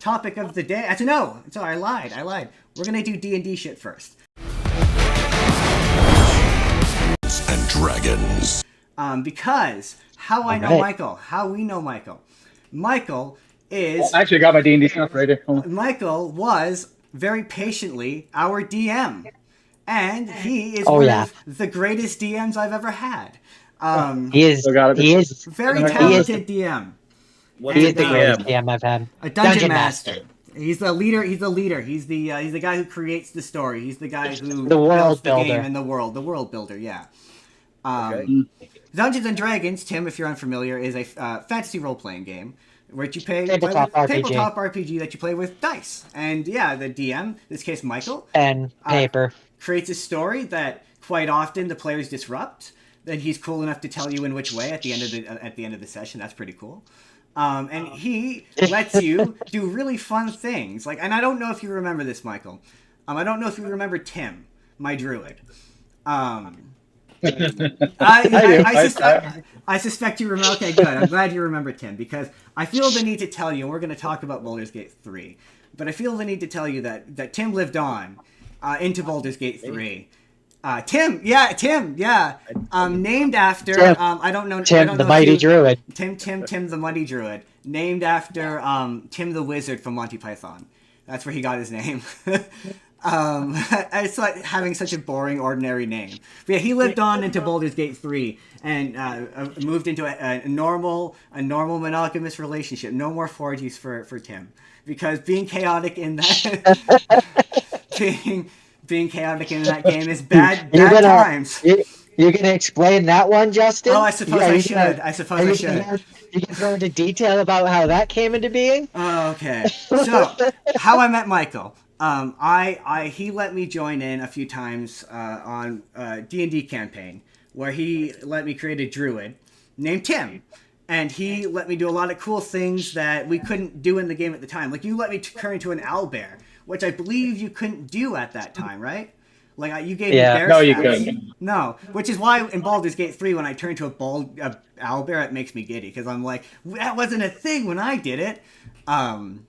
topic of the day. Actually, no. Sorry, I lied. We're gonna do D&D shit first. And Dragons. Because how we know Michael. Michael is... I actually got my D&D stuff right here. Michael was very patiently our DM. And he is one of the greatest DMs I've ever had. He is very talented DM. He is the greatest DM I've had. A dungeon master. He's the leader. He's the guy who creates the story. He's the guy who the world builds the builder. game and the world builder. Yeah. Dungeons and Dragons, Tim, if you're unfamiliar, is a fantasy role-playing game where you play tabletop RPG that you play with dice. And yeah, the DM, in this case Michael, and paper, creates a story that quite often the players disrupt. Then he's cool enough to tell you in which way at the end of the session. That's pretty cool. And he lets you do really fun things. And I don't know if you remember this, Michael. I don't know if you remember Tim, my druid. I suspect you remember. Okay, good. I'm glad you remember Tim, because I feel the need to tell you, and we're going to talk about Baldur's Gate 3, but I feel the need to tell you that Tim lived on into Baldur's Gate 3. Tim, named after, Tim, I don't know. Tim, the Mighty Druid. Tim, the Mighty Druid. Named after Tim the Wizard from Monty Python. That's where he got his name. It's like having such a boring, ordinary name. But yeah, he lived on into Baldur's Gate 3 and moved into a normal monogamous relationship. No more 4Gs for Tim. Because being chaotic in that... being chaotic in that game is bad times. You're going to explain that one, Justin? Oh, I suppose I should. You can go into detail about how that came into being? Oh, okay. So, how I met Michael. He let me join in a few times on a D&D campaign where he let me create a druid named Tim. And he let me do a lot of cool things that we couldn't do in the game at the time. Like, you let me turn into an owlbear, which I believe you couldn't do at that time, right? Like, you gave me bear No, stats. you couldn't. No, which is why in Baldur's Gate 3, when I turn to a owlbear, it makes me giddy, because I'm like, that wasn't a thing when I did it. You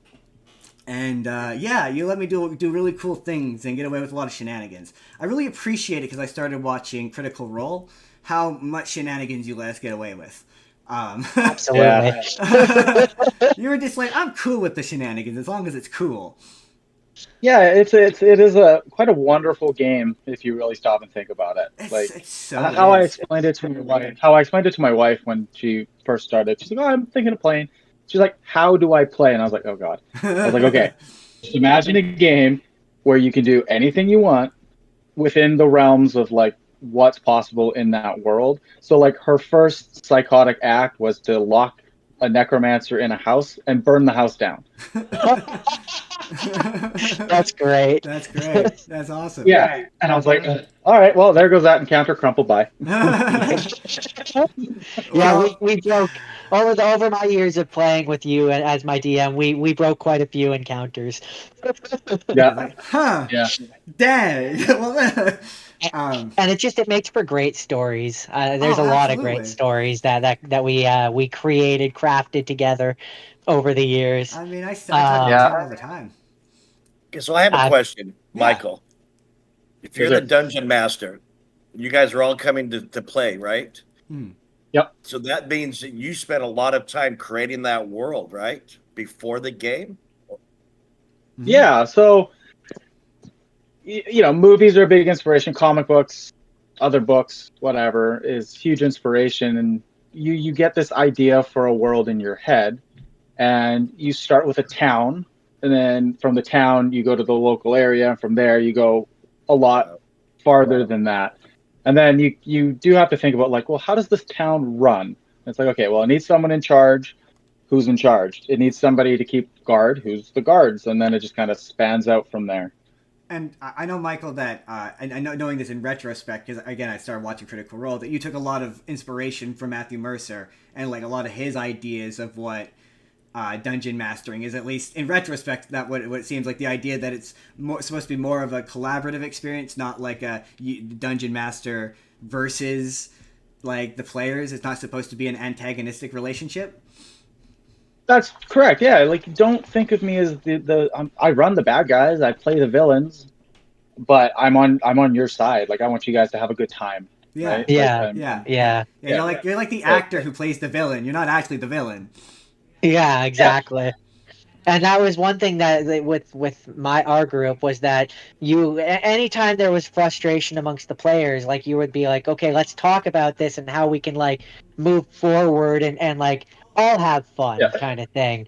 let me do really cool things and get away with a lot of shenanigans. I really appreciate it because I started watching Critical Role, how much shenanigans you let us get away with. Absolutely. You were just like, I'm cool with the shenanigans as long as it's cool. Yeah, it is quite a wonderful game if you really stop and think about it. I explained it to my wife. How I explained it to my wife when she first started. She's like, "Oh, I'm thinking of playing." She's like, "How do I play?" And I was like, "Oh God." I was like, "Okay, just imagine a game where you can do anything you want within the realms of like what's possible in that world." So like her first psychotic act was to lock a necromancer in a house and burn the house down. That's great. That's awesome. Yeah. And I was like, all right, well, there goes that encounter. Crumple, bye. We broke over my years of playing with you and as my DM. We broke quite a few encounters. Yeah. Yeah. Dang. And it makes for great stories. There's a lot of great stories that we created, crafted together over the years. I mean, I talk about all the time. Okay, so I have a question, Michael. If you're the dungeon master, you guys are all coming to play, right? Yep. So that means that you spent a lot of time creating that world, right? Before the game? Yeah, so movies are a big inspiration. Comic books, other books, whatever, is huge inspiration. And you get this idea for a world in your head, and you start with a town, and then from the town you go to the local area, and from there you go a lot farther than that. And then you do have to think about like, well, how does this town run? And it's like, okay, well, it needs someone in charge. Who's in charge? It needs somebody to keep guard. Who's the guards? And then it just kind of spans out from there. And I know, Michael, that I know, knowing this in retrospect, because again, I started watching Critical Role, that you took a lot of inspiration from Matthew Mercer and like a lot of his ideas of what dungeon mastering is, at least in retrospect. That what it seems like, the idea that it's supposed to be more of a collaborative experience, not like a dungeon master versus like the players. It's not supposed to be an antagonistic relationship. That's correct. Yeah, like don't think of me as I run the bad guys, I play the villains, but I'm on your side. Like I want you guys to have a good time, Yeah, right? Like yeah, yeah, Yeah. yeah. You're like the so, actor who plays the villain. You're not actually the villain. Yeah, yeah, exactly. And that was one thing that with our group was that anytime there was frustration amongst the players, like you would be like, okay, let's talk about this and how we can like move forward and like all have fun yeah, kind of thing.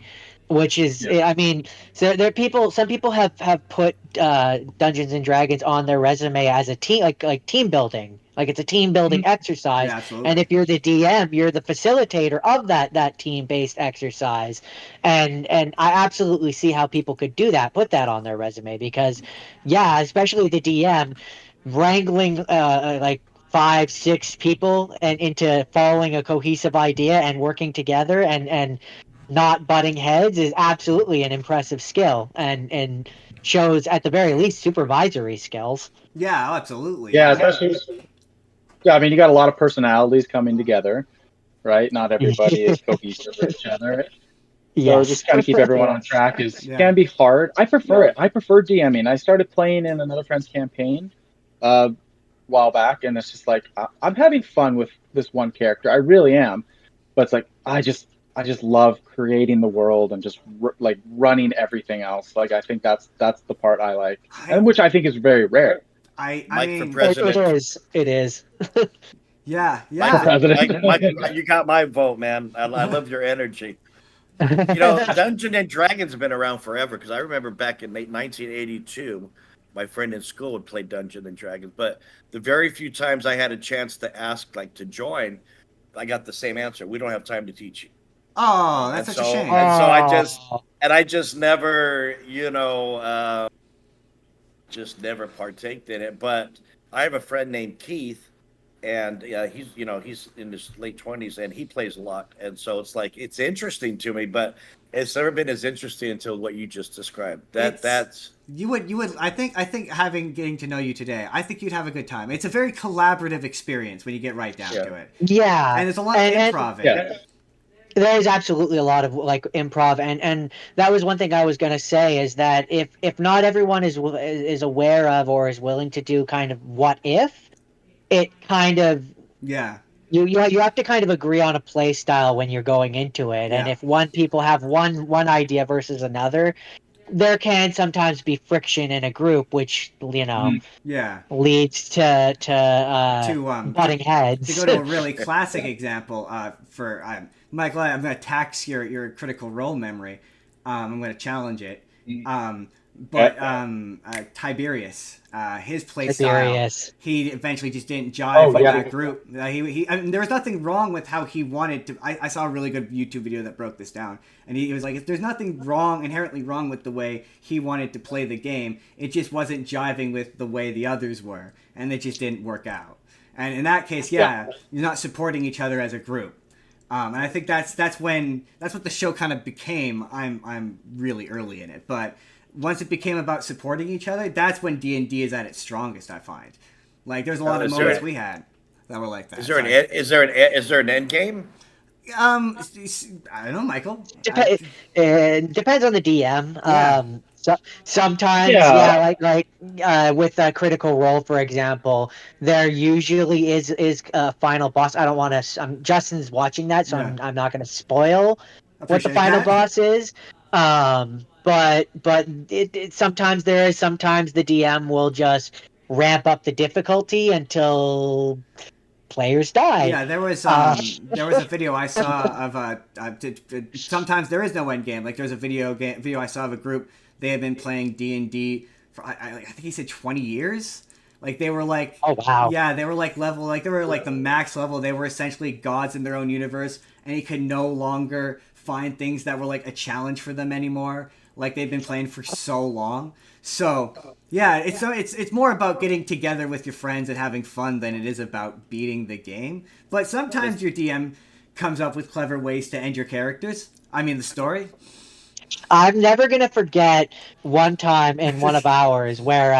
Which is, yeah. I mean, so there are people. Some people have put Dungeons and Dragons on their resume as a team, like team building, like it's a team building Mhm. exercise. Yeah, And absolutely. if you're the DM, you're the facilitator of that team based exercise. And I absolutely see how people could do that, put that on their resume because, yeah, especially the DM wrangling like 5, 6 people and into following a cohesive idea and working together and not butting heads is absolutely an impressive skill and shows at the very least supervisory skills. Yeah, oh, absolutely. Yeah, especially yeah, I mean you got a lot of personalities coming together, right? Not everybody is cohesive with each other. So Yes. just kind of keep everyone on track is Yeah. can be hard. I prefer it. I prefer DMing. I started playing in another friend's campaign a while back, and it's just like I'm having fun with this one character. I really am, but it's like I just love creating the world and just like running everything else. Like I think that's the part I like, I and which I think is very rare I Mike for mean, It president. is. It is. yeah, for yeah. president. You got my vote, man. I love your energy. Dungeons and Dragons have been around forever because I remember back in 1982, my friend in school would play Dungeons and Dragons. But the very few times I had a chance to ask, like, to join, I got the same answer. We don't have time to teach you. Oh, that's And such a so, shame. and so Oh, I just never, just never partaked in it. But I have a friend named Keith, and he's in his late 20s, and he plays a lot, and so it's like it's interesting to me, but it's never been as interesting until what you just described. It's That's you would I think having getting to know you today, I think you'd have a good time. It's a very collaborative experience when you get right down Yeah, to it. yeah. And there's a lot of And improv in it. yeah, there is absolutely a lot of like improv, and that was one thing I was going to say is that if not everyone is aware of or is willing to do kind of what if, it kind of Yeah. you have to kind of agree on a play style when you're going into it, and Yeah. if one people have one idea versus another, there can sometimes be friction in a group, which Mhm. Yeah. leads to To butting to heads. go to a really classic example for Michael, I'm going to tax your critical role memory. I'm going to challenge it. But Tiberius, his play style, Tiberius. he eventually just didn't Oh jive with yeah, that group. I mean, there was nothing wrong with how he wanted to. I saw a really good YouTube video that broke this down, and he was like, "If there's nothing inherently wrong with the way he wanted to play the game, it just wasn't jiving with the way the others were, and it just didn't work out." And in that case, yeah. you're not supporting each other as a group. And I think that's what the show kind of became. I'm really early in it, but once it became about supporting each other, that's when D&D is at its strongest. I find, like, there's a lot of moments we had that were like that. is there an end game? I don't know, Michael. It depends on the DM. Yeah. So sometimes, Yeah, yeah, like with a Critical Role, for example, there usually is a final boss. I don't want to. Justin's watching that, so Yeah. I'm not going to spoil what the Appreciate final that. boss is. But sometimes sometimes the DM will just ramp up the difficulty until players die. Yeah, Uh, there was a video I saw of sometimes there is no end game. Like there's a video I saw of a group, they had been playing D&D for I think he said 20 years. Like they were like, oh wow. yeah, they were like level, like they were like the max level. They were essentially gods in their own universe, and he could no longer find things that were like a challenge for them anymore. Like they've been playing for so long. So yeah, it's more about getting together with your friends and having fun than it is about beating the game. But sometimes your DM comes up with clever ways to end your characters. I mean the story. I'm never gonna forget one time in one of ours where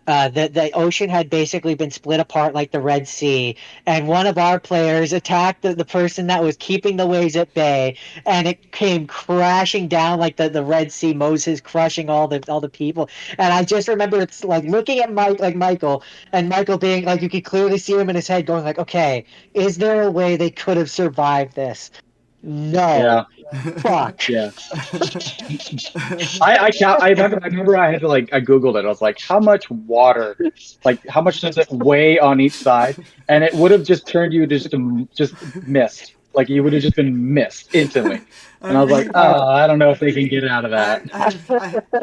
The ocean had basically been split apart like the Red Sea, and one of our players attacked the person that was keeping the waves at bay, and it came crashing down like the Red Sea, Moses crushing all the people. And I just remember it's like looking at Michael, and Michael being like, you could clearly see him in his head going like, okay, is there a way they could have survived this? No. Yeah. Fuck. Yeah. I remember I had to I googled it. I was like, how much water, like how much does it weigh on each side? And it would have just turned you to just mist. Like you would have just been mist instantly. And I was like, oh, I don't know if they can get out of that.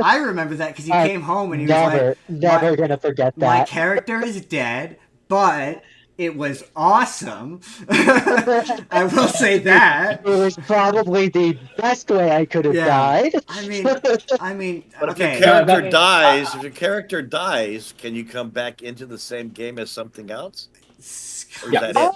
I remember that because he came home and he never, was like, never gonna forget my that. character is dead, but it was awesome. I will say that. It was probably the best way I could have died. I mean, But okay. if your character dies, can you come back into the same game as something else? Or is that it?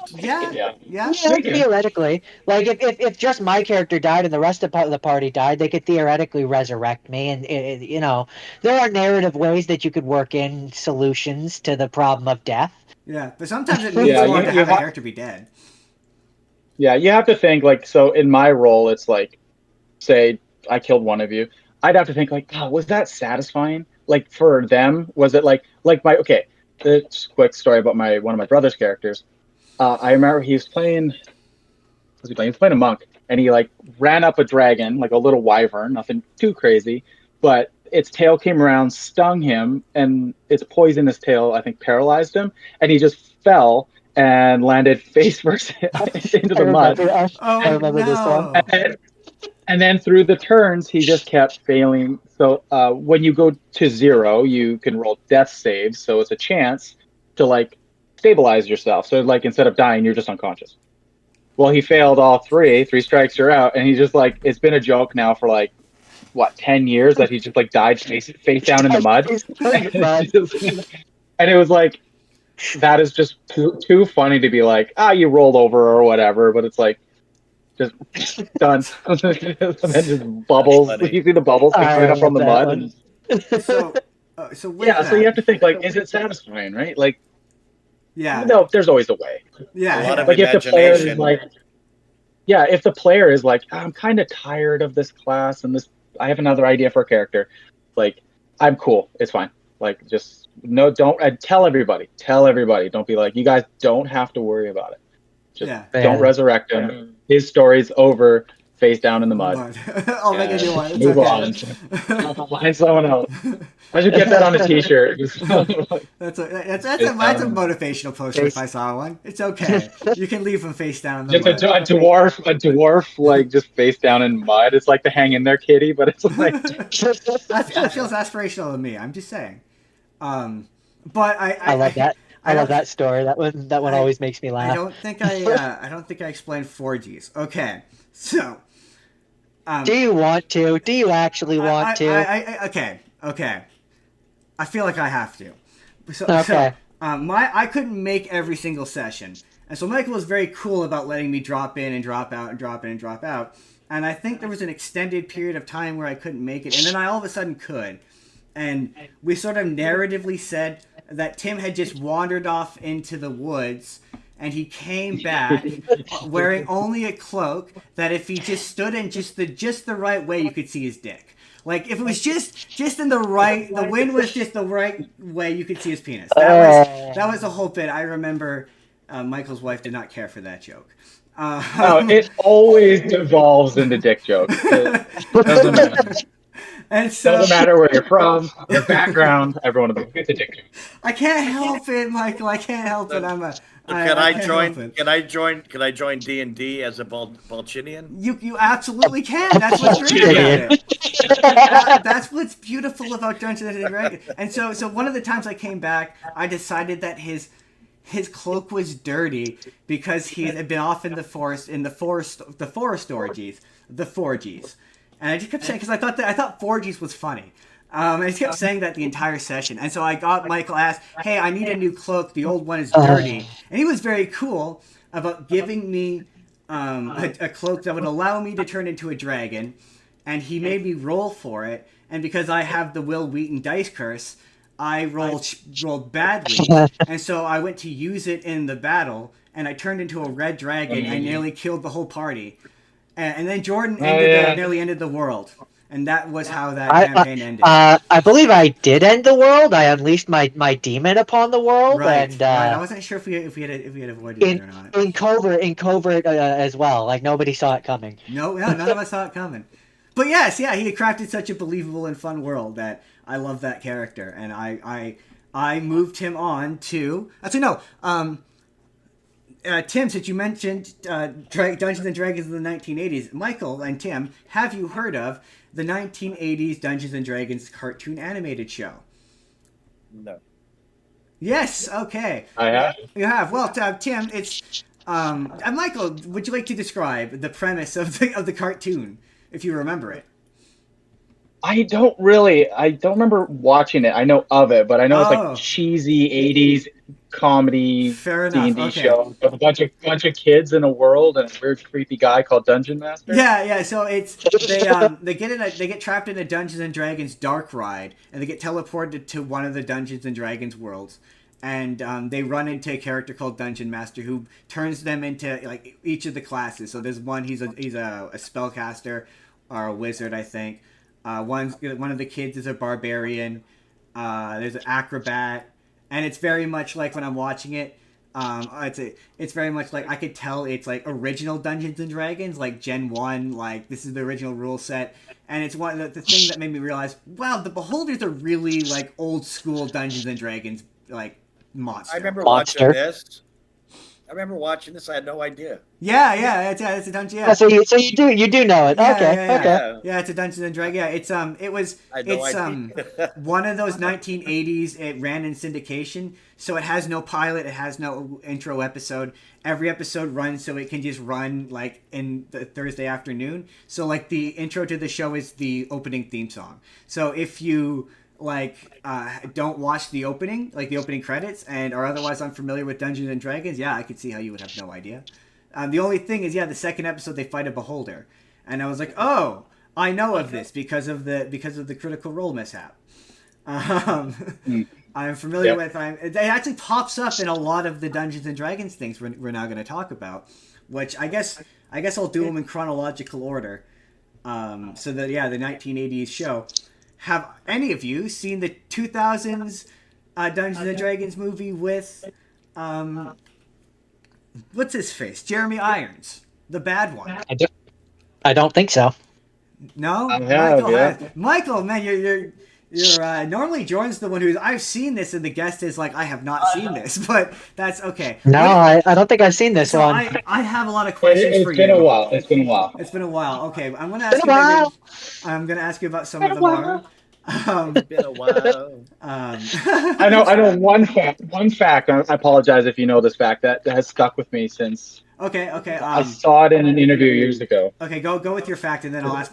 Yeah. Theoretically, like if just my character died and the rest of the party died, they could theoretically resurrect me, and you know, there are narrative ways that you could work in solutions to the problem of death. Yeah, but sometimes it means more to have a character be dead. Yeah, you have to think so in my role, it's like, say I killed one of you, I'd have to think like, oh, was that satisfying? Like for them, was it like this quick story about one of my brother's characters. I remember he was playing. Was he playing? He was playing a monk, and he ran up a dragon, like a little wyvern, nothing too crazy, but its tail came around, stung him, and its poisonous tail, I think, paralyzed him, and he just fell and landed face first into the mud. I remember this one. And then through the turns, he just kept failing. So when you go to 0, you can roll death saves. So it's a chance to stabilize yourself. So instead of dying, you're just unconscious. Well, he failed all 3 strikes, you're out. And he's just it's been a joke now for 10 years that he just died face down in the mud. And it was that is just too funny to be you rolled over or whatever. But it's just done. And then just bubbles. You see the bubbles coming up from the mud. And... So so you have to think is it satisfying, right? Yeah. No, there's always a way. Yeah. A lot of if the player is imagination. if the player is I'm kind of tired of this class and this, I have another idea for a character. I'm cool. It's fine. Just no, don't tell everybody. Don't be you guys don't have to worry about it. Just don't resurrect him. His story's over, face down in the mud. I'll make a new one. It's Move okay. on. I'll find someone else. I should get that on a t-shirt. That's a motivational poster if I saw one. It's okay. You can leave them face down in the mud. A dwarf, just face down in mud. It's like the hang in there kitty, but it's that feels aspirational to me. I'm just saying. But I love that. I love that story. That one always makes me laugh. I don't think I explained 4Gs. Okay, so. Do you want to? Do you actually want to? Okay. I feel like I have to. Okay. I couldn't make every single session, and so Michael was very cool about letting me drop in and drop out and drop in and drop out. And I think there was an extended period of time where I couldn't make it, and then I all of a sudden could. And we sort of narratively said that Tim had just wandered off into the woods, and he came back wearing only a cloak that if he just stood in just the right way, you could see his dick. If it was just in the right, the wind was just the right way, you could see his penis. That was the whole bit. I remember Michael's wife did not care for that joke. It always devolves into dick jokes. It doesn't matter. And so, doesn't matter where you're from, your background, everyone will get the dick joke. I can't help it, Michael. I can't help it. Can I join D&D as a Balchinian? You absolutely can. That's what's great about it. That's what's beautiful about Dungeons and Dragons. And so one of the times I came back, I decided that his cloak was dirty because he had been off in the forest orgies, the 4Gs. And I just kept saying, because I thought 4Gs was funny. I just kept saying that the entire session. And so I got Michael asked, hey, I need a new cloak. The old one is dirty. And he was very cool about giving me a cloak that would allow me to turn into a dragon. And he made me roll for it. And because I have the Will Wheaton dice curse, I rolled badly, and so I went to use it in the battle, and I turned into a red dragon. I nearly killed the whole party, and then Jordan nearly ended the world, and that was how that campaign ended. I believe I did end the world. I unleashed my demon upon the world, Right, and right. I wasn't sure if we had avoided it or not. in covert as well. Like nobody saw it coming. No, none of us saw it coming. But yes, yeah, he had crafted such a believable and fun world that I love that character, and I moved him on to. Actually, no. Tim, since you mentioned Dungeons and Dragons in the 1980s, Michael and Tim, have you heard of the 1980s Dungeons and Dragons cartoon animated show? No. Yes. Okay. I have. You have. Well, Tim, it's Michael. Would you like to describe the premise of the cartoon, if you remember it? I don't remember watching it. I know of it, but I know it's like cheesy 80s comedy D&D Okay. show with a bunch of kids in a world and a weird creepy guy called Dungeon Master. Yeah. So it's they get trapped in a Dungeons and Dragons dark ride, and they get teleported to one of the Dungeons and Dragons worlds, and they run into a character called Dungeon Master who turns them into like each of the classes. So there's one he's a spellcaster or a wizard, I think. One of the kids is a barbarian. There's an acrobat, and it's very much like when I'm watching it. It's very much like I could tell it's like original Dungeons and Dragons, like Gen 1. Like this is the original rule set, and it's one the thing that made me realize, wow, the Beholders are really like old school Dungeons and Dragons like monster. I remember watching this. I had no idea. Yeah, it's a dungeon. Yeah. So you do know it. Okay. Yeah, it's a Dungeons and Dragons. Yeah, it's one of those 1980s. It ran in syndication, so it has no pilot. It has no intro episode. Every episode runs so it can just run like in the Thursday afternoon. So like the intro to the show is the opening theme song. So if you don't watch the opening credits and are otherwise unfamiliar with Dungeons and Dragons, I could see how you would have no idea. The only thing is, the second episode they fight a beholder, and I was like, oh, I know of this because of the Critical Role mishap. I'm familiar with. It actually pops up in a lot of the Dungeons and Dragons things we're now going to talk about, which I guess I'll do them in chronological order. So that the 1980s show. Have any of you seen the 2000s Dungeons and Dragons movie with what's his face? Jeremy Irons, the bad one. I don't think so. No, I have, Michael, man, you're normally Jordan's the one who's I've seen this, and the guest is like I have not seen this, but that's okay. No, I don't think I've seen this one. I have a lot of questions for you. It's been a while. Okay, I'm gonna ask you about some of them more. It's been a while. I know one fact. I apologize if you know this fact that has stuck with me since. Okay. I saw it in an interview years ago. Okay, go with your fact, and then I'll ask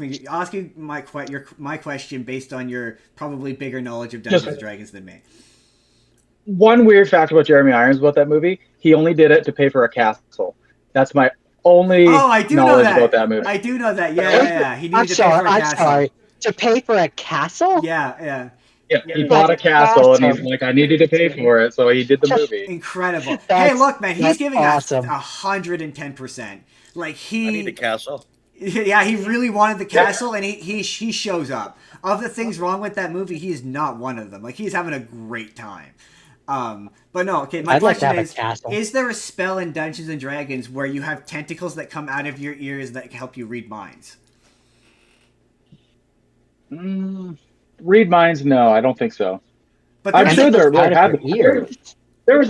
you my question based on your probably bigger knowledge of Dungeons and Dragons than me. One weird fact about Jeremy Irons about that movie: he only did it to pay for a castle. That's my only knowledge about that movie. I do know that. Yeah. He needed to pay for a castle. I'm sorry. To pay for a castle? Yeah. Yeah, he bought a castle, and he's like, I needed to pay for it, so he did the movie. Incredible. Hey, look, man, he's giving awesome. us 110%. Like I need a castle. Yeah, he really wanted the castle, and he shows up. Of the things wrong with that movie, he is not one of them. Like, he's having a great time. But no, okay, my question is there a spell in Dungeons and Dragons where you have tentacles that come out of your ears that can help you read minds? Read minds? No, I don't think so. But I'm sure there was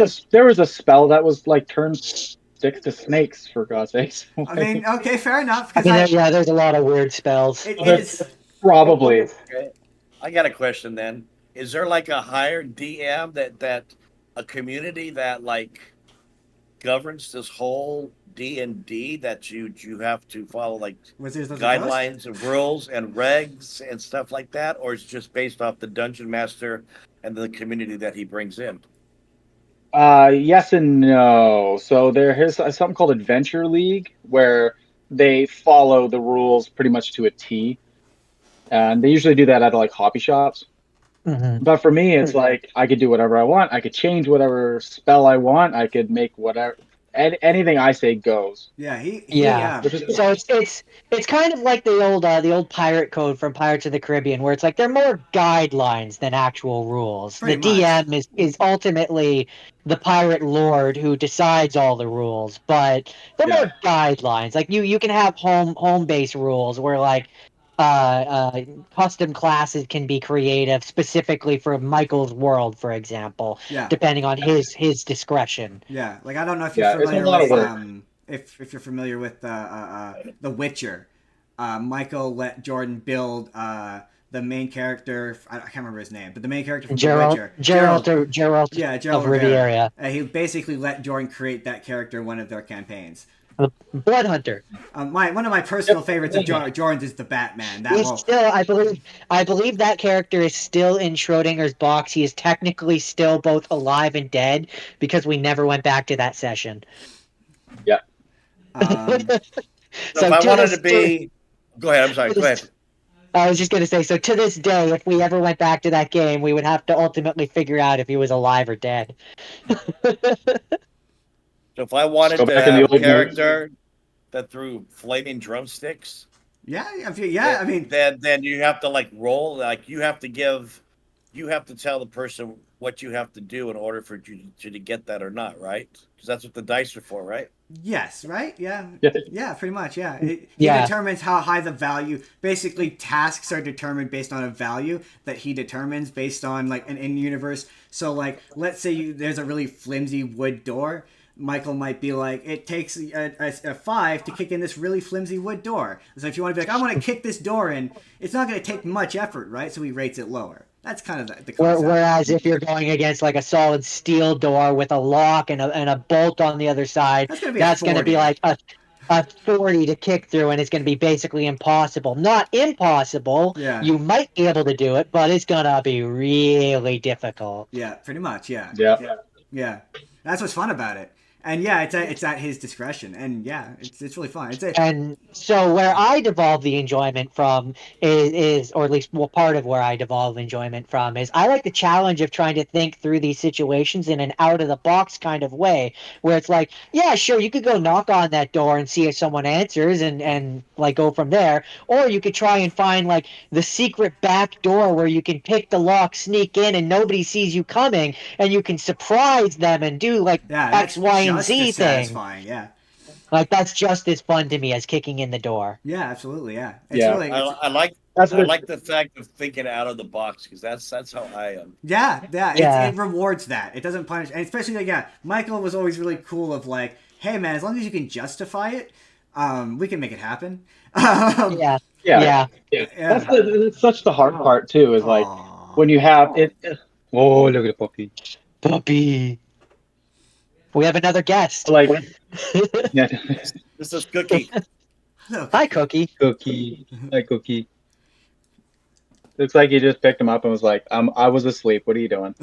a spell that was like turned sticks to snakes, for God's sakes. I mean, okay, fair enough. There's a lot of weird spells. Probably. Okay. I got a question then. Is there like a higher DM that a community that like governs this whole D&D that you have to follow like guidelines and rules and regs and stuff like that, or it's just based off the dungeon master and the community that he brings in? Yes and no. So there is something called Adventure League where they follow the rules pretty much to a T, and they usually do that at like hobby shops. But for me, it's like I could do whatever I want. I could change whatever spell I want. I could make whatever anything I say goes. Yeah, Yeah. Which is So it's kind of like the old pirate code from Pirates of the Caribbean, where it's like they're more guidelines than actual rules. Pretty The much. DM is ultimately the pirate lord who decides all the rules, but they're Yeah. more guidelines. Like you can have home base rules where like custom classes can be creative specifically for Michael's world, for example, Yeah. depending on his discretion. Yeah, like I don't know if you're Yeah, it's a familiar lot of with work. if you're familiar with The Witcher. Michael let Jordan build the main character. I can't remember his name, but the main character from The Witcher, Geralt Yeah, Gerald of Rivera. Riviera. He basically let Jordan create that character in one of their campaigns. Blood Hunter. One of my personal favorites of Jordan's is the Batman. That He's will still, I believe that character is still in Schrodinger's box. He is technically still both alive and dead because we never went back to that session. Yeah. So if I wanted to be, go ahead. I'm sorry. Go ahead. I was just gonna say, so to this day, if we ever went back to that game, we would have to ultimately figure out if he was alive or dead. So if I wanted Go to back in the have a old character that threw flaming drumsticks, yeah, yeah. I mean, then you have to like roll, like you have to tell the person what you have to do in order for you to get that or not, right? Because that's what the dice are for, right? yes, right? Yeah. Yeah. Yeah, pretty much. Yeah. He Yeah. determines how high the value. Basically, tasks are determined based on a value that he determines based on like an in-universe. So, like, let's say there's a really flimsy wood door. Michael might be like, it takes a 5 to kick in this really flimsy wood door. So if you want to be like, I want to kick this door in, it's not going to take much effort, right? So he rates it lower. That's kind of the concept. Whereas if you're going against like a solid steel door with a lock and a bolt on the other side, That's gonna be that's going to be 40. like a 40 to kick through, and it's going to be basically impossible. Not impossible. Yeah. You might be able to do it, but it's going to be really difficult. Yeah, pretty much. Yeah. Yeah. Yeah. That's what's fun about it. And yeah, it's at his discretion. And yeah, it's really fun. And so where I devolve the enjoyment from is or at least part of where I devolve enjoyment from is I like the challenge of trying to think through these situations in an out of the box kind of way, where it's like, yeah, sure, you could go knock on that door and see if someone answers and like go from there, or you could try and find like the secret back door where you can pick the lock, sneak in, and nobody sees you coming, and you can surprise them and do like yeah, X, that's Y, and just Z as thing. satisfying. Yeah. Like that's just as fun to me as kicking in the door. Yeah, absolutely. Yeah. It's Yeah. really I like That's I what like the fact of thinking out of the box because that's how I am. Yeah. It rewards that. It doesn't punish, and especially like Michael was always really cool of like, hey man, as long as you can justify it, we can make it happen. Yeah. Yeah. Yeah. That's such the hard part too. Is like Aw. when you have it. Oh, look at the puppy. Puppy. We have another guest. Like, yeah. This is Cookie. Hello, Hi, Cookie. Cookie. Hi, Cookie. Looks like you just picked him up and was like, I was asleep. What are you doing?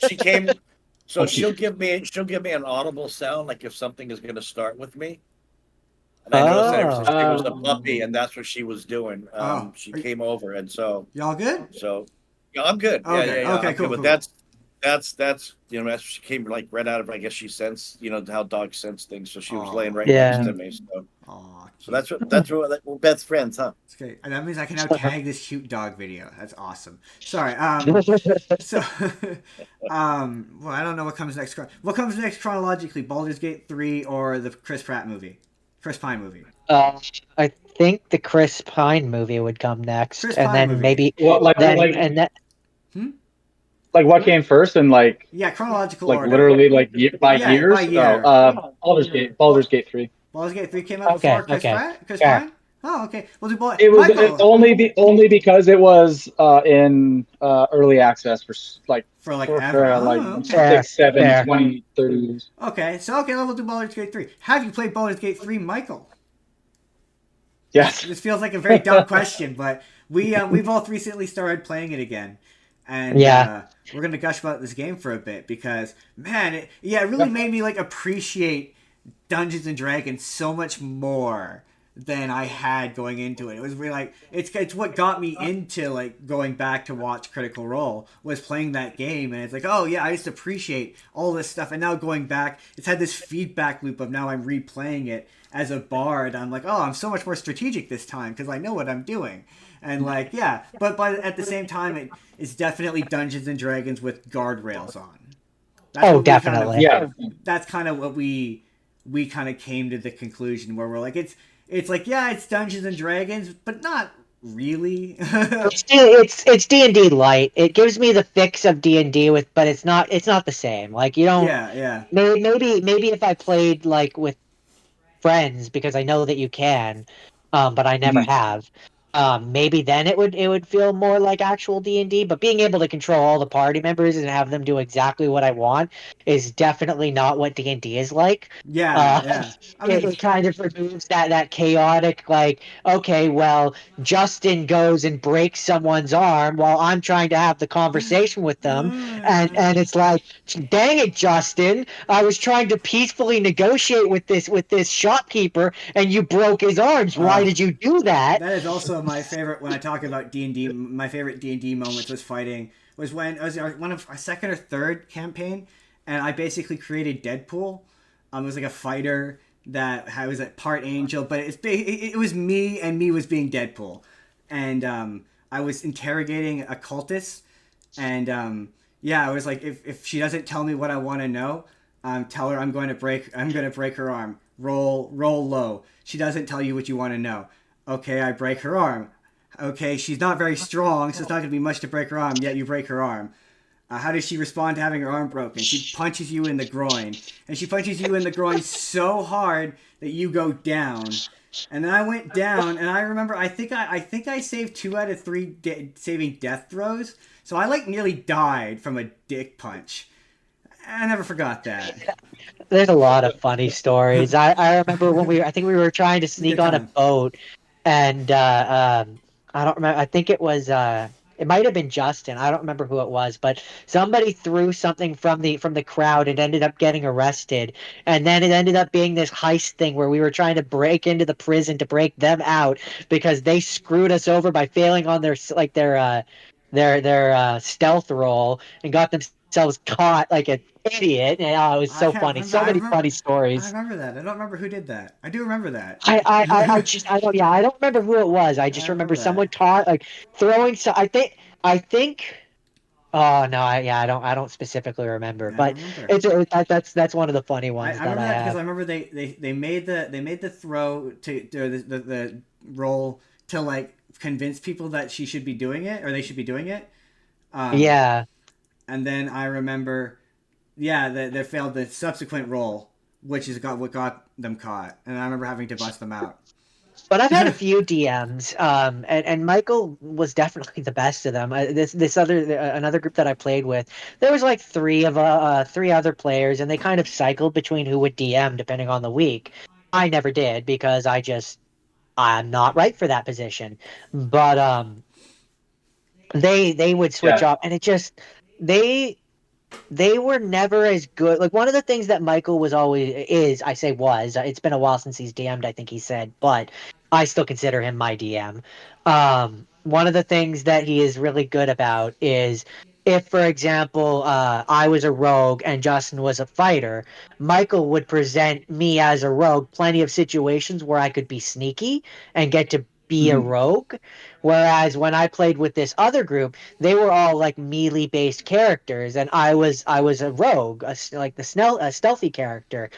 She came. So she'll give me an audible sound like if something is going to start with me. And I noticed that ever since she was a puppy, and that's what she was doing. She came over, and so Y'all good? yeah, I'm good. Okay, Yeah. okay, I'm cool, good. cool. But that's that's she came like right out of I guess she sensed how dogs sense things, so she was laying right Yeah. next to me. So Aw, that's what we're best friends, huh? it's great. And that means I can now tag this cute dog video. That's awesome. Sorry. So, well, I don't know what comes next. What comes next chronologically? Baldur's Gate 3 or the Chris Pine movie? I think the Chris Pine movie would come next, Chris and Pine then movie. maybe Well, like what came first and like Yeah, chronological like order. literally like by Yeah, years. by year. Baldur's Gate 3. Baldur's Gate 3 came out Okay, before Chris okay. Pine? Fair. Oh, okay. We'll do It was Michael, only because it was in early access for like for like for ever. like Oh, okay. Fair, 6, 7, fair. 20, 30 years. Okay, so we'll do Baldur's Gate 3. Have you played Baldur's Gate 3, Michael? Yes. This feels like a very dumb question, but we've both recently started playing it again. And Yeah. we're gonna gush about this game for a bit because man, it really made me like appreciate Dungeons and Dragons so much more than I had going into it. It was really like it's what got me into like going back to watch Critical Role was playing that game, and it's like, oh yeah, I just appreciate all this stuff, and now going back, it's had this feedback loop of now I'm replaying it as a bard. I'm like, oh, I'm so much more strategic this time because I know what I'm doing, and like yeah, but at the same time, it's definitely Dungeons and Dragons with guardrails on. That's Oh, what we kind of, definitely. Yeah, that's kind of what we kind of came to the conclusion where we're like it's like yeah, it's Dungeons and Dragons, but not really. It's D&D light. It gives me the fix of D&D with, but it's not the same. Like you don't Yeah. maybe if I played like with friends because I know that you can, but I never Mhm. have. Maybe then it would feel more like actual D&D. But being able to control all the party members and have them do exactly what I want is definitely not what D&D is like. Yeah, Uh, yeah. I mean, it kind of removes that chaotic like, okay, well, Justin goes and breaks someone's arm while I'm trying to have the conversation with them, and it's like, dang it, Justin, I was trying to peacefully negotiate with this shopkeeper, and you broke his arms. Why did you do that? that is also my favorite when I talk about D&D. My favorite D&D moments was when it was one of our second or third campaign, and I basically created Deadpool. It was like a fighter that was a part angel, but it was me, and me was being Deadpool, and I was interrogating a cultist, and yeah, I was like, if she doesn't tell me what I want to know, tell her I'm going to break her arm. Roll low. She doesn't tell you what you want to know. Okay, I break her arm. Okay, she's not very strong, so it's not going to be much to break her arm. Yet you break her arm. How does she respond to having her arm broken? She punches you in the groin, and she punches you in the groin so hard that you go down. And then I went down, and I remember I think I saved 2 out of 3 saving death throws. So I like nearly died from a dick punch. I never forgot that. There's a lot of funny stories. I remember when I think we were trying to It's a good sneak on a time. boat, and I don't remember. I think it was it might have been Justin. I don't remember who it was, but somebody threw something from the crowd and ended up getting arrested. And then it ended up being this heist thing where we were trying to break into the prison to break them out because they screwed us over by failing on their stealth roll and got themselves caught like an idiot. And oh, it was I so can't funny. remember. So many funny I stories. remember that. I don't remember who did that. I do remember that. I don't, yeah, I don't remember who it was. I I just remember remember someone that. taught like throwing. So I think. Oh no, I don't specifically remember, I don't but remember. that's one of the funny ones I that remember I that because have. I remember they made the throw to the roll to like convince people that she should be doing it or they should be doing it. Um, Yeah, and then I remember, yeah, they failed the subsequent roll, which is what got them caught, and I remember having to bust them out. but I've had a few DMs, and Michael was definitely the best of them. This other another group that I played with, there was like three other players, and they kind of cycled between who would DM depending on the week. I never did because I'm not right for that position. But they would switch yeah, off, and it just they they were never as good. Like one of the things that Michael was always is, I say was, it's been a while since he's DM'd, I think he said, but I still consider him my DM. One of the things that he is really good about is if, for example, I was a rogue and Justin was a fighter, Michael would present me as a rogue plenty of situations where I could be sneaky and get to be a mhm. rogue. Whereas when I played with this other group, they were all like melee based characters, and I was a rogue, like a stealthy character.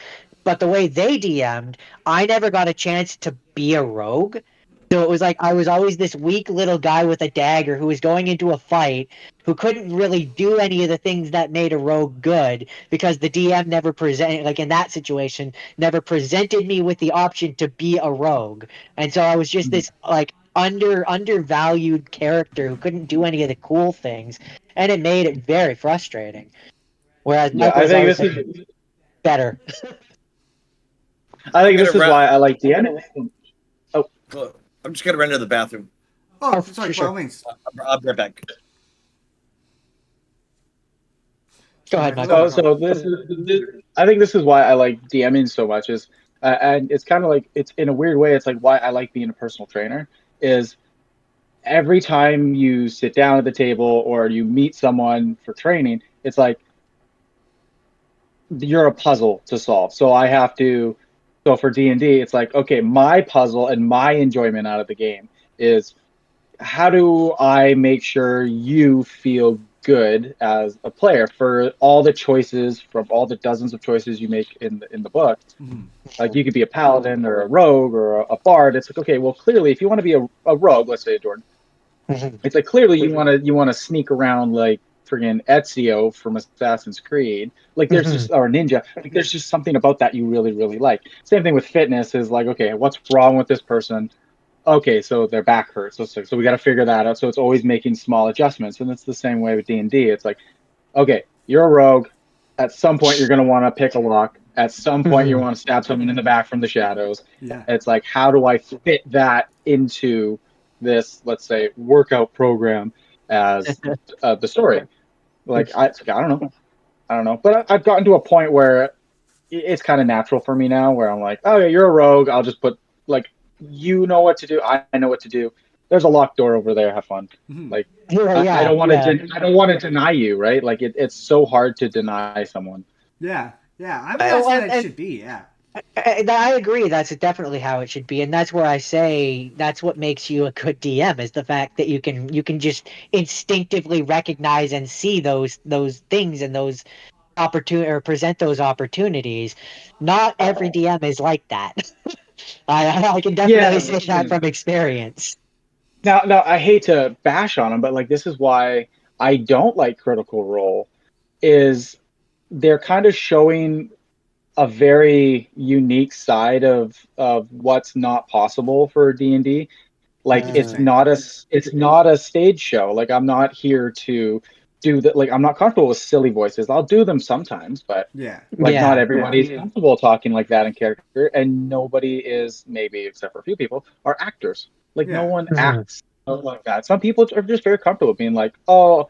But the way they DM'd, I never got a chance to be a rogue. So it was like I was always this weak little guy with a dagger who was going into a fight who couldn't really do any of the things that made a rogue good because the DM never presented, like in that situation, never presented me with the option to be a rogue. And so I was just this like undervalued character who couldn't do any of the cool things, and it made it very frustrating. Whereas Yeah. Michael was always like better. I I'm think gonna this is run. why I like DMing. Oh, I'm just gonna run to the bathroom. Oh, Oh, sorry, for by all sure. means. I'll be right back. Go Sorry, ahead, Michael. No, Michael. so Michael. so this is I think this is why I like DMing so much is And it's kind of like, it's in a weird way, it's like why I like being a personal trainer is every time you sit down at the table or you meet someone for training, it's like you're a puzzle to solve. So I have to. So for D&D, it's like, okay, my puzzle and my enjoyment out of the game is how do I make sure you feel good as a player for all the choices, from all the dozens of choices you make in the book. Like you could be a paladin or a rogue or a bard. It's like, okay, well, clearly, if you want to be a rogue, let's say, Jordan, it's like clearly you want to sneak around like friggin' Ezio from Assassin's Creed. Like there's just, or Ninja. Like there's just something about that you really really like. Same thing with fitness is like, okay, what's wrong with this person? Okay, so their back hurts. So we got to figure that out. So it's always making small adjustments, and it's the same way with D&D. It's like, okay, you're a rogue. At some point, you're going to want to pick a lock. At some point, you want to stab someone in the back from the shadows. Yeah. It's like, how do I fit that into this, let's say, workout program as the story? Like, I don't know. But I've gotten to a point where it's kind of natural for me now, where I'm like, oh yeah, you're a rogue. I'll just put like, you know what to do. I know what to do. There's a locked door over there. Have fun. Like, I don't want to. I don't want to deny you, right? Like, it's so hard to deny someone. Yeah. Yeah. I mean, that's what it should be. Yeah. I agree. That's definitely how it should be, and that's where I say that's what makes you a good DM is the fact that you can just instinctively recognize and see those things and those opportunity or present those opportunities. Not every DM is like that. I can definitely say that from experience. Now, I hate to bash on them, but like, this is why I don't like Critical Role. Is they're kind of showing a very unique side of what's not possible for D&D. Like Interesting. it's not a stage show. Like I'm not here to do that. Like I'm not comfortable with silly voices. I'll do them sometimes, but Yeah. like not Yeah. everybody's comfortable talking like that in character, and nobody is, maybe except for a few people, are actors. Like no Yeah. one acts like that. Some people are just very comfortable being like, oh,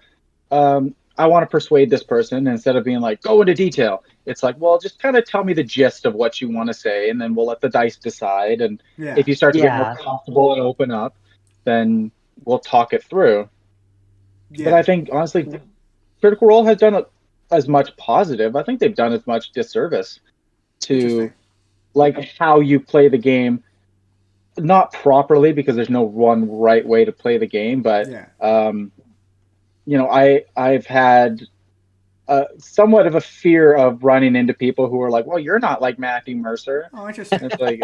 I want to persuade this person, instead of being like, go into detail. It's like, well, just kind of tell me the gist of what you want to say, and then we'll let the dice decide. And if Yeah. you start to get more Yeah. comfortable and open up, then we'll talk it through. But Yeah. I think honestly, Critical Role has done as much positive. I think they've done as much disservice to Interesting. like how you play the game, not properly, because there's no one right way to play the game, but Yeah. I've had somewhat of a fear of running into people who are like, "Well, you're not like Matthew Mercer." Oh, interesting. And it's like,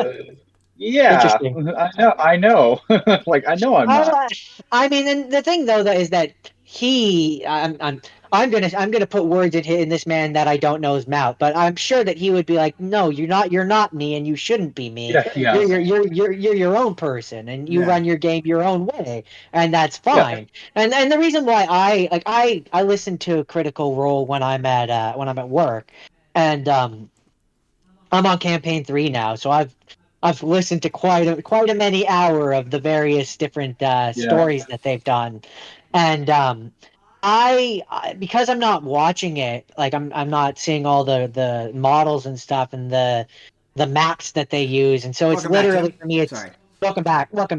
yeah, Interesting. I know, like I know I'm not. Oh, I mean, and the thing though that is that I'm gonna put words in this man that I don't know's mouth, but I'm sure that he would be like, no, you're not me, and you shouldn't be me. Yeah, You're yes, you're your own person, and you Yeah. run your game your own way, and that's yeah, fine. And the reason why I listen to Critical Role when I'm at work, and I'm on campaign 3 now, so I've listened to quite a many hour of the various different yeah, stories that they've done, and because I'm not watching it, like I'm not seeing all the models and stuff and the maps that they use, and so it's Welcome back, literally Tim. for me it's Sorry. welcome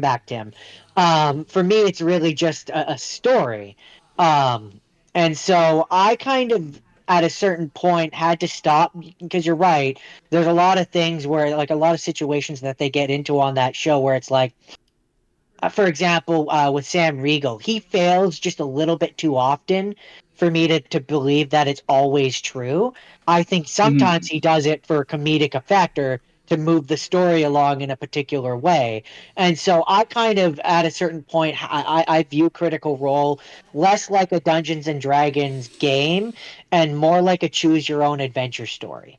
back, Tim. For me it's really just a story, and so I kind of at a certain point had to stop because you're right. There's a lot of things where like a lot of situations that they get into on that show where it's like for example, with Sam Riegel, he fails just a little bit too often for me to believe that it's always true. I think sometimes mhm, he does it for comedic effect or to move the story along in a particular way. And so I kind of, at a certain point, I view Critical Role less like a Dungeons and Dragons game and more like a choose your own adventure story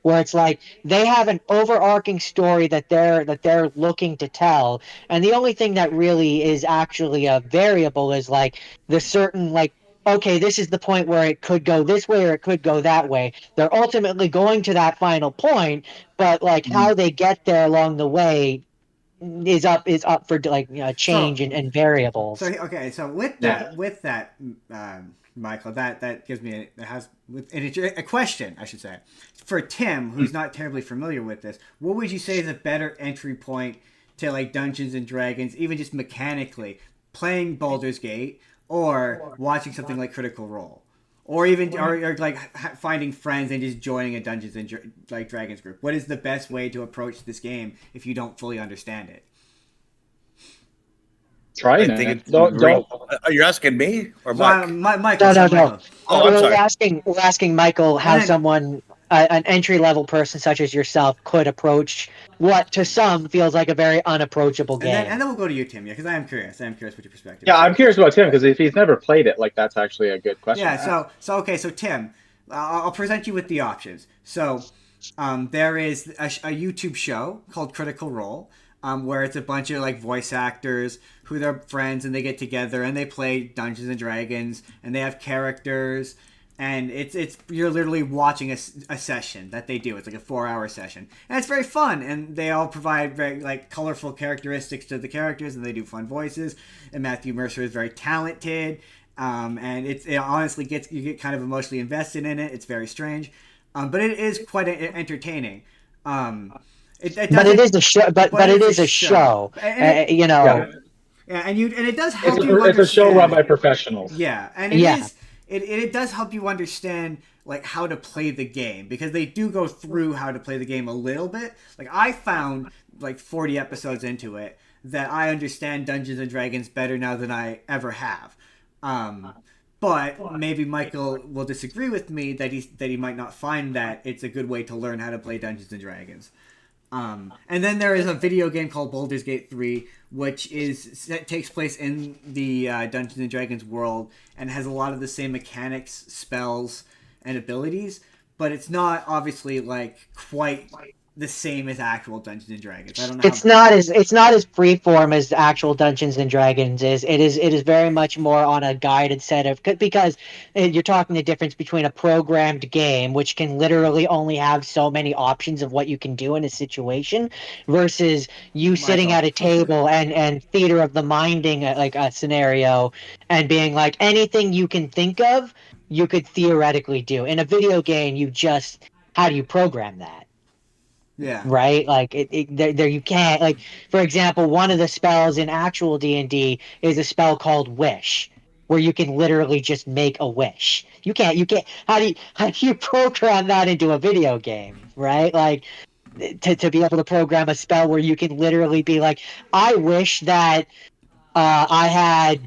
where it's like they have an overarching story that they're looking to tell, and the only thing that really is actually a variable is like the certain like okay, this is the point where it could go this way or it could go that way. They're ultimately going to that final point, but like mhm. how they get there along the way is up for like change and variables. So okay, so with that, Michael, that gives me a question, I should say, for Tim, who's not terribly familiar with this. What would you say is a better entry point to like Dungeons and Dragons, even just mechanically, playing Baldur's Gate or watching something like Critical Role, or even or like finding friends and just joining a Dungeons and Dragons group? What is the best way to approach this game if you don't fully understand it? Trying it. Don't. Are you asking me or Mike? Michael. No. Oh, I'm sorry. We're asking Michael how someone, an entry level person such as yourself, could approach what to some feels like a very unapproachable game. And then we'll go to you, Tim, because I am curious. What your perspective is. Yeah, I'm curious about Tim, because if he's never played it, like, that's actually a good question. Yeah, so Tim, I'll present you with the options. So there is a YouTube show called Critical Role, where it's a bunch of like voice actors who they're friends and they get together and they play Dungeons and Dragons and they have characters, and it's you're literally watching a session that they do. It's like a 4-hour session, and it's very fun, and they all provide very like colorful characteristics to the characters, and they do fun voices, and Matthew Mercer is very talented, and it honestly you get kind of emotionally invested in it. It's very strange, but it is quite entertaining. It is a show. You know. Yeah, and it does help you understand. It's a show run by professionals. Yeah, and it does help you understand like how to play the game, because they do go through how to play the game a little bit. Like I found like 40 episodes into it that I understand Dungeons and Dragons better now than I ever have. But maybe Michael will disagree with me that he might not find that it's a good way to learn how to play Dungeons and Dragons. And then there is a video game called Baldur's Gate 3, which takes place in the Dungeons and Dragons world and has a lot of the same mechanics, spells, and abilities, but it's not obviously like quite the same as actual Dungeons and Dragons. I don't know. It's not as freeform as actual Dungeons and Dragons is. It is very much more on a guided set of, because you're talking the difference between a programmed game, which can literally only have so many options of what you can do in a situation, versus you sitting at a table and theater of the minding like a scenario and being like, anything you can think of, you could theoretically do. In a video game, how do you program that? Yeah. Right. Like there you can't, like, for example, one of the spells in actual D&D is a spell called Wish, where you can literally just make a wish. You can't. How do you program that into a video game? Right. Like to be able to program a spell where you can literally be like, I wish that I had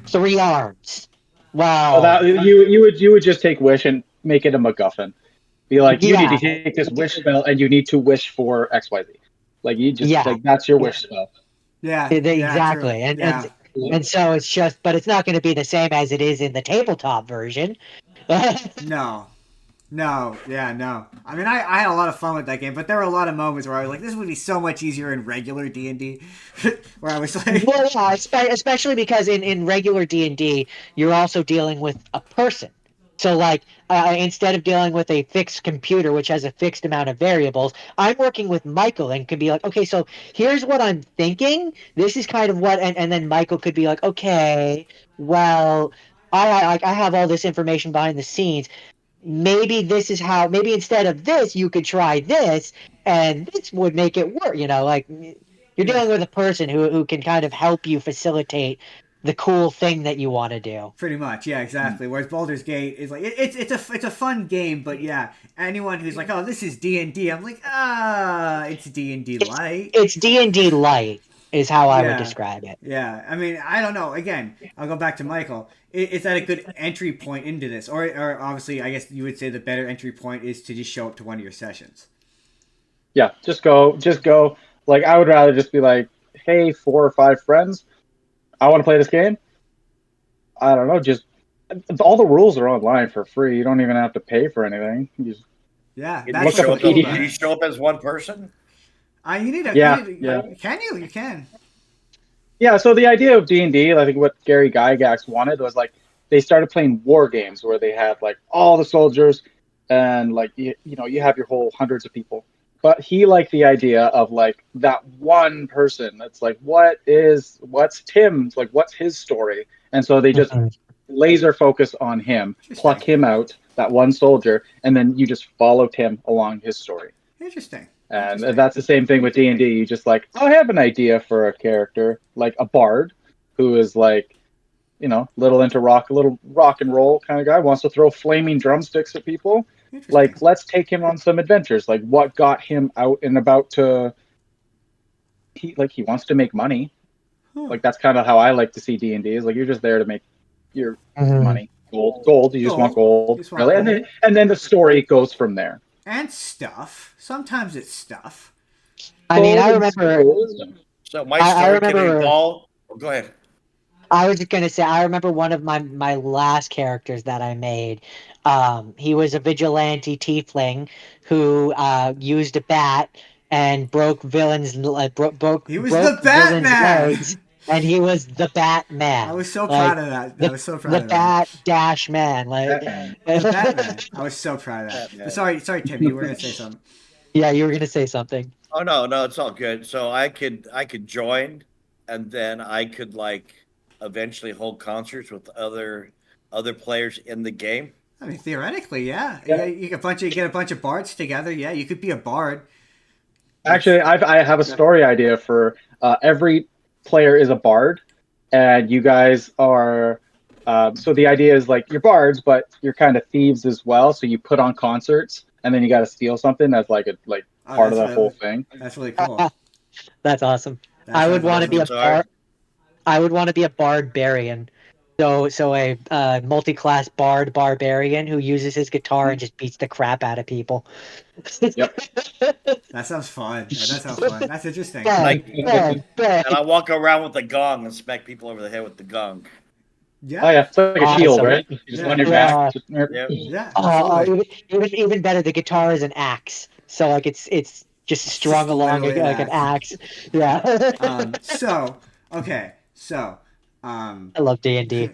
3 arms. Wow. Well, you would just take Wish and make it a MacGuffin. Be like, you need to take this wish spell, and you need to wish for XYZ. Like you just like that's your wish spell. Yeah, exactly. And so it's just, but it's not going to be the same as it is in the tabletop version. No. I mean, I had a lot of fun with that game, but there were a lot of moments where I was like, this would be so much easier in regular D&D, where I was like... Well, yeah, especially because in regular D&D, you're also dealing with a person. So, like, instead of dealing with a fixed computer, which has a fixed amount of variables, I'm working with Michael and could be like, okay, so here's what I'm thinking. This is kind of what, and then Michael could be like, okay, well, I have all this information behind the scenes. Maybe this is how, maybe instead of this, you could try this, and this would make it work. You know, like, you're dealing with a person who can kind of help you facilitate the cool thing that you want to do. Pretty much, yeah, exactly. Whereas Baldur's Gate is like it's a fun game, but yeah, anyone who's like, oh, this is D&D, I'm like, it's D&D light. It's D&D light is how I would describe it. Yeah, I mean, I don't know. Again, I'll go back to Michael. Is that a good entry point into this, or obviously, I guess you would say the better entry point is to just show up to one of your sessions? Yeah, just go. Like, I would rather just be like, hey, 4 or 5 friends, I want to play this game. I don't know, just all the rules are online for free. You don't even have to pay for anything. You just that's look up a PDF. Do you show up as one person? You need a Can you? You can. Yeah. So the idea of D&D, I think what Gary Gygax wanted was like they started playing war games where they had like all the soldiers and like you have your whole hundreds of people, but he liked the idea of like that one person that's like, what's Tim's, like, what's his story? And so they just laser focus on him, pluck him out, that one soldier, and then you just follow Tim along his story. Interesting. And that's the same thing with D&D. You just like, I have an idea for a character, like a bard who is like, you know, little rock and roll kind of guy, wants to throw flaming drumsticks at people. Like, let's take him on some adventures. Like, what got him out and about to? He wants to make money. Like, that's kind of how I like to see D&D. Is like, you're just there to make your money, gold. You just want gold, really. And then the story goes from there. And stuff. Sometimes it's stuff. I mean, I remember. So my story can involve. Oh, go ahead. I was just gonna say, I remember one of my last characters that I made. He was a vigilante tiefling who used a bat and broke villains. He was the Batman. Legs, and he was the Batman. I was so proud of that. I was so proud of that. The Bat Man. Like the Batman. I was so proud of that. Batman. Sorry, Tim. You were gonna say something. Yeah, you were gonna say something. Oh no, it's all good. So I could join, and then I could like eventually hold concerts with other players in the game. I mean, theoretically, yeah. You get a bunch of bards together. Yeah, you could be a bard. Actually, I have a story idea for every player is a bard, and you guys are. So the idea is like you're bards, but you're kind of thieves as well. So you put on concerts, and then you got to steal something that's like part of that whole thing. That's really cool. That's awesome. I would want to be a bard. I would want to be a barbarian. So a multi-class barbarian who uses his guitar and just beats the crap out of people. Yep. That sounds fun. That sounds fun. That's interesting. And I walk around with a gong and smack people over the head with the gong. Yeah. Oh yeah, it's like a shield, right? You just on your back. Yeah. Even better, the guitar is an axe. So like it's just strung along like an axe. Yeah. I love D&D.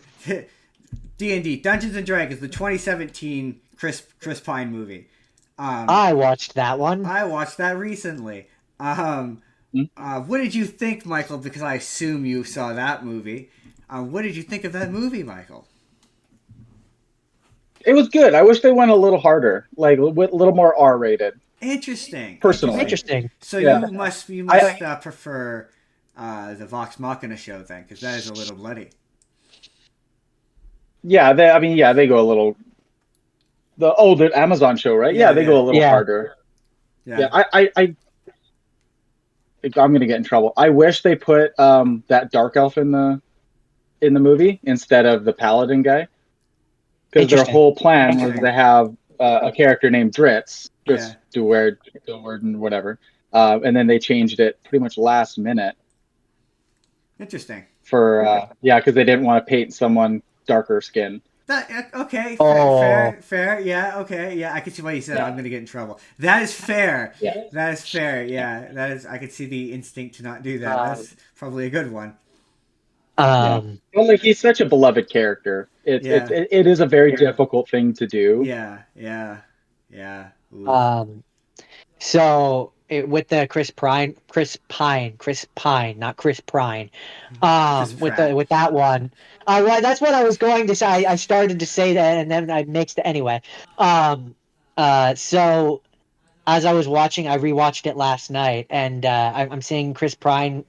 D&D, Dungeons and Dragons, the 2017 Chris Pine movie. I watched that one. I watched that recently. What did you think, Michael? Because I assume you saw that movie. What did you think of that movie, Michael? It was good. I wish they went a little harder, like a little more R-rated. Interesting. Personally. Interesting. So you must prefer the Vox Machina show then, because that is a little bloody. Yeah, they go a little. The Amazon show, right? Yeah, they go a little harder. Yeah, I'm gonna get in trouble. I wish they put that dark elf in the movie instead of the paladin guy, because their whole plan was to have a character named Dritz, just to wear the word and whatever, and then they changed it pretty much last minute. Interesting. For because they didn't want to paint someone darker skin. Fair. Yeah, okay, yeah. I can see why you said I'm going to get in trouble. That is fair. Yeah. That is fair. Yeah, that is. I could see the instinct to not do that. That's probably a good one. Only he's such a beloved character. It is a very difficult thing to do. Yeah. So with the Chris Pine, not Chris Prine. With that one, right, that's what I was going to say. I started to say that, and then I mixed it anyway. So as I was watching, I rewatched it last night, and I'm seeing Chris Pine,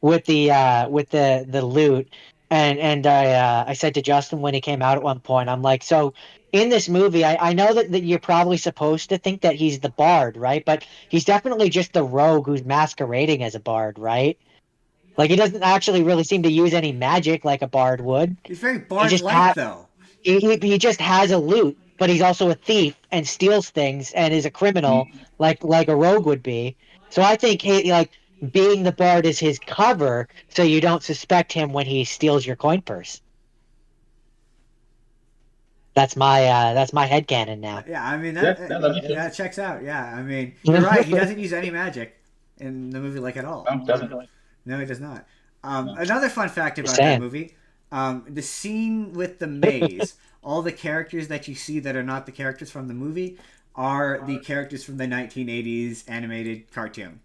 with the loot, and I said to Justin when he came out at one point, I'm like, so in this movie, I know that you're probably supposed to think that he's the bard, right? But he's definitely just the rogue who's masquerading as a bard, right? Like, he doesn't actually really seem to use any magic like a bard would. He's very bard-like, though. He just has a loot, but he's also a thief and steals things and is a criminal like a rogue would be. So I think being the bard is his cover, so you don't suspect him when he steals your coin purse. That's my headcanon now. Yeah, I mean that checks out. Yeah, I mean you're right. He doesn't use any magic in the movie, like, at all. No, doesn't. No, he does not. Another fun fact about that movie: the scene with the maze. All the characters that you see that are not the characters from the movie are the characters from the 1980s animated cartoon.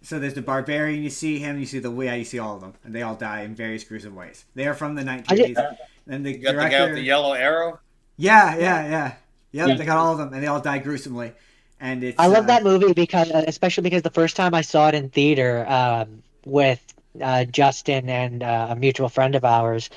So there's the barbarian. You see him. You see you see all of them, and they all die in various gruesome ways. They are from the 1980s. And the You got director, the guy with the yellow arrow. yeah. Yep, they got all of them, and they all die gruesomely. And it's I love that movie because, especially because the first time I saw it in theater with Justin and a mutual friend of ours,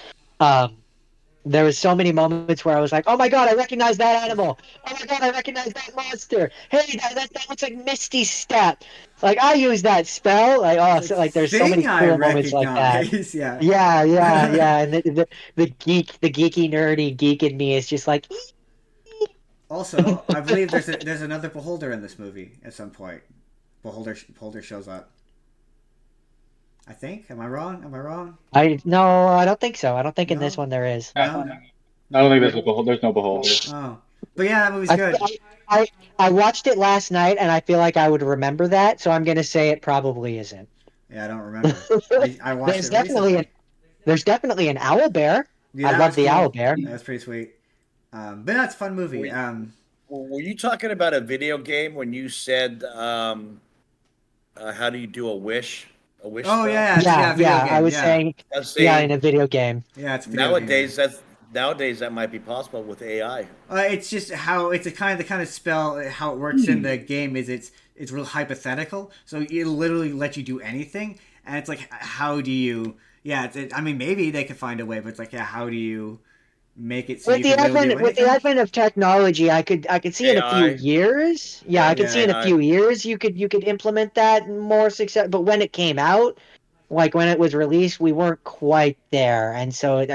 there was so many moments where I was like, "Oh my god, I recognize that animal! Oh my god, I recognize that monster! Hey, that looks like Misty's step! Like I use that spell! Like like there's so many thing I cool moments like that." recognize. Yeah. Yeah, and the geeky nerdy geek in me is just like, Also, I believe there's another beholder in this movie at some point. Beholder shows up. I think. Am I wrong? no, I don't think so. I don't think in No? this one there is. No. I don't think there's no beholder. Oh, but yeah, that movie's I, good. I watched it last night and I feel like I would remember that, so I'm gonna say it probably isn't. Yeah, I don't remember. I watched There's it definitely recently. there's definitely an owl bear. Yeah, I that love was the cool. owl bear. That was pretty sweet. But that's a fun movie. Were you talking about a video game when you said, "How do you do a wish?" A wish. Oh spell? yeah, video game. I was yeah. saying See, in a video game. Yeah, it's a video game. nowadays that might be possible with AI. It's just how it's the kind of spell. How it works in the game is it's real hypothetical. So it'll literally let you do anything, and it's like, how do you? Yeah, I mean, maybe they could find a way, but it's like, yeah, how do you make it so With you can really do with the anything? advent of technology, I could see in a few AI. years. Yeah, I could see in a AI. few years you could implement that more success. But when it came out, like when it was released, we weren't quite there, and so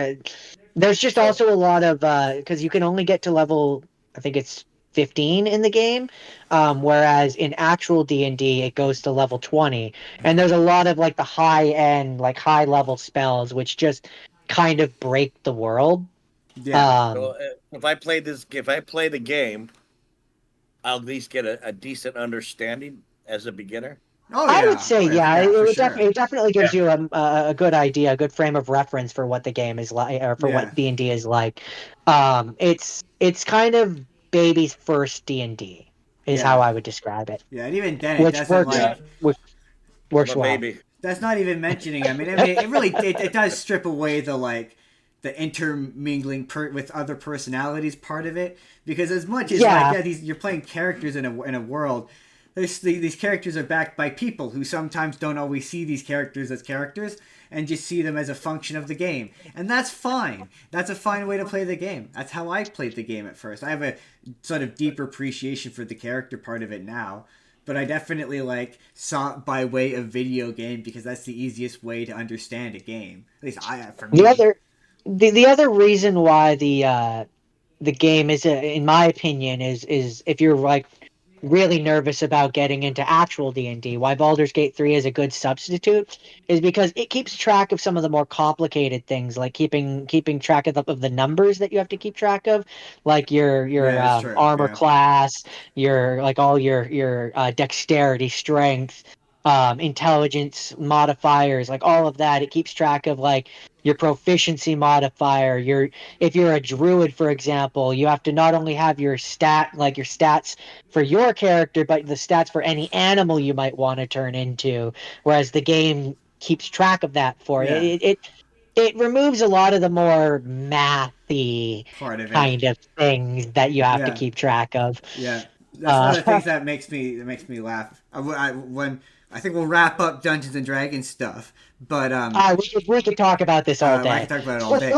there's just also a lot of because you can only get to level, I think it's 15 in the game, whereas in actual D&D it goes to level 20, and there's a lot of like the high end, like high level spells which just kind of break the world. Yeah. So if I play the game, I'll at least get a decent understanding as a beginner. Oh I yeah. would say, Oh, yeah, for sure. it definitely gives you a good idea, a good frame of reference for what the game is like, or for what D&D is like. It's kind of baby's first D&D is Yeah. how I would describe it, Yeah, and even then, it which doesn't works, like. which works I'm a well. baby. That's not even mentioning. I mean, it really it does strip away the intermingling with other personalities part of it, because as much as you're playing characters in a world, these characters are backed by people who sometimes don't always see these characters as characters and just see them as a function of the game, and that's fine. That's a fine way to play the game. That's how I played the game at first. I have a sort of deeper appreciation for the character part of it now. But I definitely saw it by way of video game because that's the easiest way to understand a game. At least for me. The other reason why the game is, in my opinion, is if you're like really nervous about getting into actual D&D, why Baldur's Gate 3 is a good substitute is because it keeps track of some of the more complicated things, like keeping track of the numbers that you have to keep track of, like your that's true. armor Yeah. class, your like all your dexterity, strength, intelligence modifiers, like all of that. It keeps track of like your proficiency modifier, if you're a druid, for example, you have to not only have your stats for your character, but the stats for any animal you might want to turn into. Whereas the game keeps track of that for you. It removes a lot of the more mathy Part of it. kind of things that you have to Yeah. keep track of. Yeah. That's one of the things that makes me laugh. When I think we'll wrap up Dungeons and Dragons stuff, but we could talk about this all day. I can talk about it all day.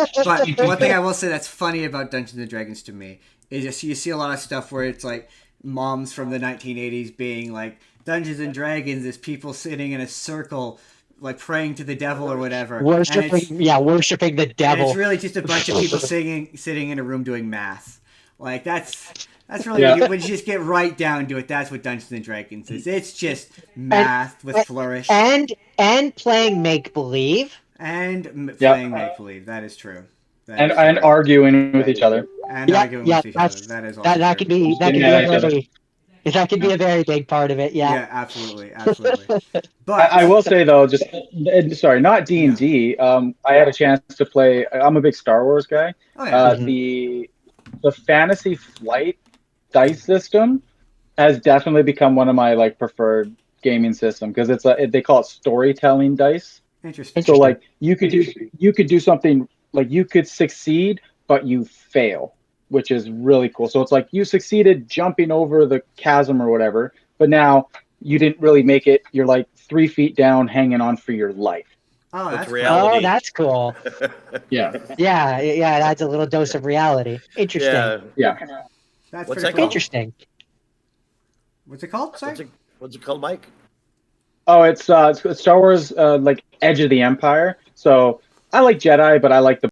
But one thing I will say that's funny about Dungeons and Dragons to me is you see a lot of stuff where it's like moms from the 1980s being like, Dungeons and Dragons is people sitting in a circle like praying to the devil or whatever. Worshiping the devil. And it's really just a bunch of people sitting in a room doing math. Like that's really when you just get right down to it. That's what Dungeons and Dragons is. It's just math with flourish and playing make believe playing make believe. That is true. And arguing with each other. And arguing with each other. That is also that true. could be a very big part of it. Yeah, absolutely. But I will say though, just sorry, not D&D. I had a chance to play. I'm a big Star Wars guy. Oh, yeah. The Fantasy Flight dice system has definitely become one of my like preferred gaming system because they call it storytelling dice. Interesting. So like you could do something like you could succeed, but you fail, which is really cool. So it's like you succeeded jumping over the chasm or whatever, but now you didn't really make it. You're like 3 feet down, hanging on for your life. Oh, That's that's reality. Oh, that's cool. Yeah, Yeah, yeah, that's a little dose of reality. Interesting. Yeah. yeah. That's What's pretty that cool. called? Interesting. What's it called? Sorry. What's it called, Mike? Oh, it's Star Wars, like Edge of the Empire. So I like Jedi, but I like the